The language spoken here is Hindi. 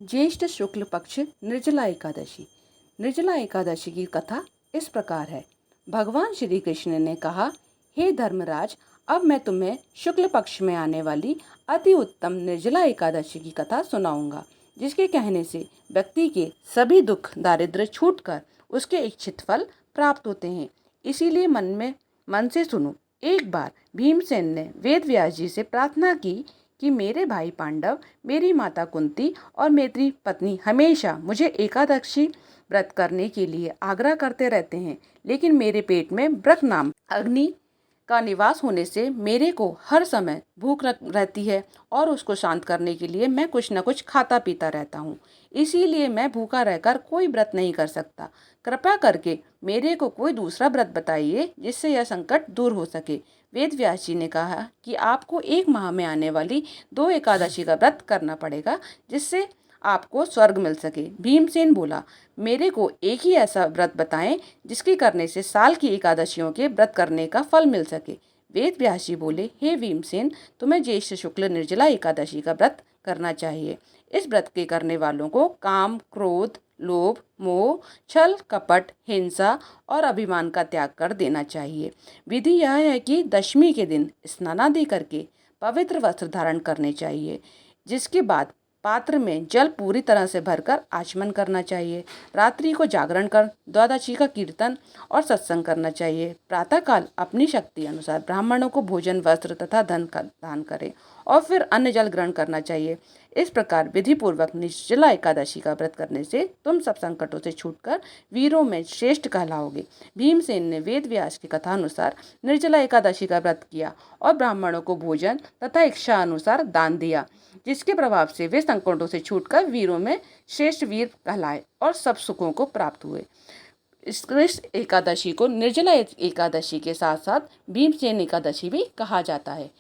ज्येष्ठ शुक्ल पक्ष निर्जला एकादशी। निर्जला एकादशी की कथा इस प्रकार है। भगवान श्री कृष्ण ने कहा, हे धर्मराज, अब मैं तुम्हें शुक्ल पक्ष में आने वाली अति उत्तम निर्जला एकादशी की कथा सुनाऊंगा, जिसके कहने से व्यक्ति के सभी दुख दारिद्र्य छूटकर उसके इच्छित फल प्राप्त होते हैं। इसीलिए मन से सुनो। एक बार भीमसेन ने वेद व्यास जी से प्रार्थना की कि मेरे भाई पांडव, मेरी माता कुंती और मेरी पत्नी हमेशा मुझे एकादशी व्रत करने के लिए आग्रह करते रहते हैं, लेकिन मेरे पेट में ब्रह्म नाम अग्नि का निवास होने से मेरे को हर समय भूख रहती है और उसको शांत करने के लिए मैं कुछ न कुछ खाता पीता रहता हूँ। इसीलिए मैं भूखा रहकर कोई व्रत नहीं कर सकता। कृपया करके मेरे को कोई दूसरा व्रत बताइए जिससे यह संकट दूर हो सके। वेद व्यास जी ने कहा कि आपको एक माह में आने वाली 2 एकादशी का व्रत करना पड़ेगा, जिससे आपको स्वर्ग मिल सके। भीमसेन बोला, मेरे को एक ही ऐसा व्रत बताएं जिसके करने से साल की एकादशियों के व्रत करने का फल मिल सके। वेद व्यास जी बोले, हे भीमसेन, तुम्हें ज्येष्ठ शुक्ल निर्जला एकादशी का व्रत करना चाहिए। इस व्रत के करने वालों को काम, क्रोध, लोभ, मोह, छल, कपट, हिंसा और अभिमान का त्याग कर देना चाहिए। विधि यह है कि दशमी के दिन स्नानादि करके पवित्र वस्त्र धारण करने चाहिए, जिसके बाद पात्र में जल पूरी तरह से भरकर आचमन करना चाहिए। रात्रि को जागरण कर द्वादशी का कीर्तन और सत्संग करना चाहिए। प्रातःकाल अपनी शक्ति अनुसार ब्राह्मणों को भोजन, वस्त्र तथा धन का दान करें और फिर अन्न जल ग्रहण करना चाहिए। इस प्रकार विधि पूर्वक निर्जला एकादशी का व्रत करने से तुम सब संकटों से छूटकर वीरों में श्रेष्ठ कहलाओगे। भीमसेन ने वेद व्यास की कथा अनुसार निर्जला एकादशी का व्रत किया और ब्राह्मणों को भोजन तथा इच्छा अनुसार दान दिया, जिसके प्रभाव से वे संकटों से छूटकर वीरों में श्रेष्ठ वीर कहलाए और सब सुखों को प्राप्त हुए। इस एकादशी को निर्जला एकादशी के साथ साथ भीमसेन एकादशी भी कहा जाता है।